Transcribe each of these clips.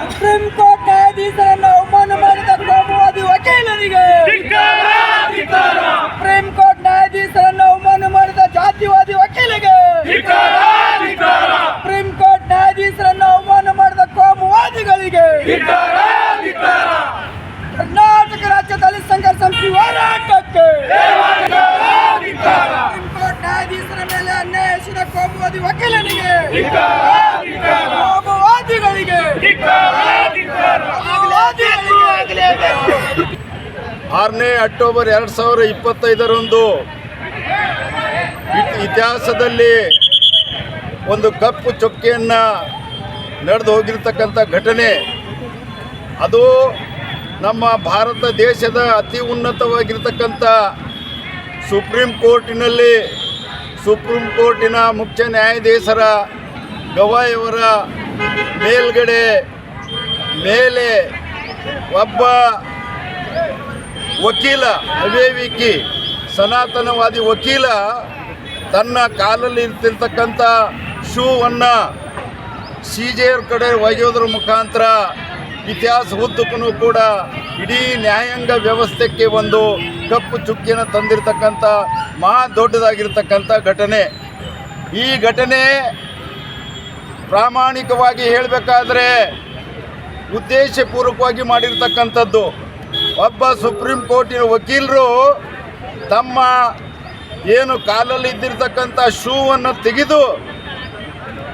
Supreme court ನ್ಯಾಯಾಧೀಶರನ್ನು ಅವಮಾನ ಮಾಡಿದ ಕೋಮುವಾದಿ ವಕೀಲರಿಗೆ, ಸುಪ್ರೀಂ ಕೋರ್ಟ್ ನ್ಯಾಯಾಧೀಶರನ್ನು ಅವಮಾನ ಮಾಡಿದ ಜಾತಿವಾದಿ ವಕೀಲಿಗೆ, ಸುಪ್ರೀಂ ಕೋರ್ಟ್ ನ್ಯಾಯಾಧೀಶರನ್ನು ಅವಮಾನ ಮಾಡಿದ ಕೋಮುವಾದಿಗಳಿಗೆ ಕರ್ನಾಟಕ ರಾಜ್ಯ ದಲಿತ ಸಂಘರ್ಷ ಸಮಿತಿ ಹೋರಾಟಕ್ಕೆ, ಸುಪ್ರೀಂ ಕೋರ್ಟ್ ನ್ಯಾಯಾಧೀಶರ ಮೇಲೆ ಅನ್ಯಾಯ ಎಸಗಿದ ಕೋಮುವಾದಿ ವಕೀಲನಿಗೆ, ಕೋಮುವಾದಿಗಳಿಗೆ 6ನೇ ಅಕ್ಟೋಬರ್ 2025ರಂದು ಇತಿಹಾಸದಲ್ಲಿ ಒಂದು ಕಪ್ಪು ಚುಕ್ಕೆಯನ್ನು ನಡೆದು ಹೋಗಿರ್ತಕ್ಕಂಥ ಘಟನೆ. ಅದು ನಮ್ಮ ಭಾರತ ದೇಶದ ಅತಿ ಉನ್ನತವಾಗಿರ್ತಕ್ಕಂಥ ಸುಪ್ರೀಂ ಕೋರ್ಟಿನ ಮುಖ್ಯ ನ್ಯಾಯಾಧೀಶರ ಗವಾಯಿಯವರ ಮೇಲೆ ಒಬ್ಬ ವಕೀಲ, ಅವಿವೇಕಿ ಸನಾತನವಾದಿ ವಕೀಲ ತನ್ನ ಕಾಲಲ್ಲಿ ಇರ್ತಿರ್ತಕ್ಕಂಥ ಶೂವನ್ನು CJರ ಕಡೆ ಒಗೆಯೋದ್ರ ಮುಖಾಂತರ ಇತಿಹಾಸ ಉದ್ದಕ್ಕೂ ಕೂಡ ಇಡೀ ನ್ಯಾಯಾಂಗ ವ್ಯವಸ್ಥೆಗೆ ಒಂದು ಕಪ್ಪು ಚುಕ್ಕಿಯನ್ನು ತಂದಿರತಕ್ಕಂಥ ದೊಡ್ಡದಾಗಿರ್ತಕ್ಕಂಥ ಘಟನೆ. ಈ ಘಟನೆ ಪ್ರಾಮಾಣಿಕವಾಗಿ ಹೇಳಬೇಕಾದ್ರೆ ಉದ್ದೇಶಪೂರ್ವಕವಾಗಿ ಮಾಡಿರ್ತಕ್ಕಂಥದ್ದು. ಒಬ್ಬ ಸುಪ್ರೀಂ ಕೋರ್ಟಿನ ವಕೀಲರು ತಮ್ಮ ಏನು ಕಾಲಲ್ಲಿ ಇದ್ದಿರ್ತಕ್ಕಂಥ ಶೂವನ್ನು ತೆಗೆದು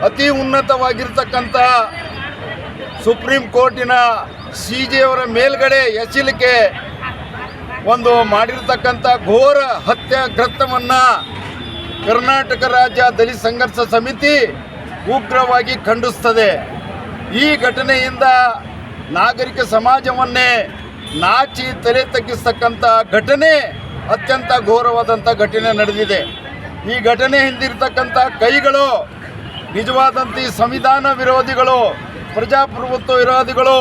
ಅತಿ ಉನ್ನತವಾಗಿರ್ತಕ್ಕಂಥ ಸುಪ್ರೀಂ ಕೋರ್ಟಿನ CJಯವರ ಮೇಲ್ಗಡೆ ಎಸಲಿಕ್ಕೆ ಒಂದು ಮಾಡಿರ್ತಕ್ಕಂಥ ಘೋರ ಹತ್ಯಾಕೃತ್ಯವನ್ನು ಕರ್ನಾಟಕ ರಾಜ್ಯ ದಲಿತ ಸಂಘರ್ಷ ಸಮಿತಿ ಉಗ್ರವಾಗಿ ಖಂಡಿಸ್ತದೆ. ಈ ಘಟನೆಯಿಂದ ನಾಗರಿಕ ಸಮಾಜವನ್ನೇ ನಾಚಿ ತಲೆ ತಗ್ಗಿಸ್ತಕ್ಕಂಥ ಘಟನೆ, ಅತ್ಯಂತ ಘೋರವಾದಂಥ ಘಟನೆ ನಡೆದಿದೆ. ಈ ಘಟನೆ ಹಿಂದಿರ್ತಕ್ಕಂಥ ಕೈಗಳು ನಿಜವಾದಂಥ ಸಂವಿಧಾನ ವಿರೋಧಿಗಳು, ಪ್ರಜಾಪ್ರಭುತ್ವ ವಿರೋಧಿಗಳು,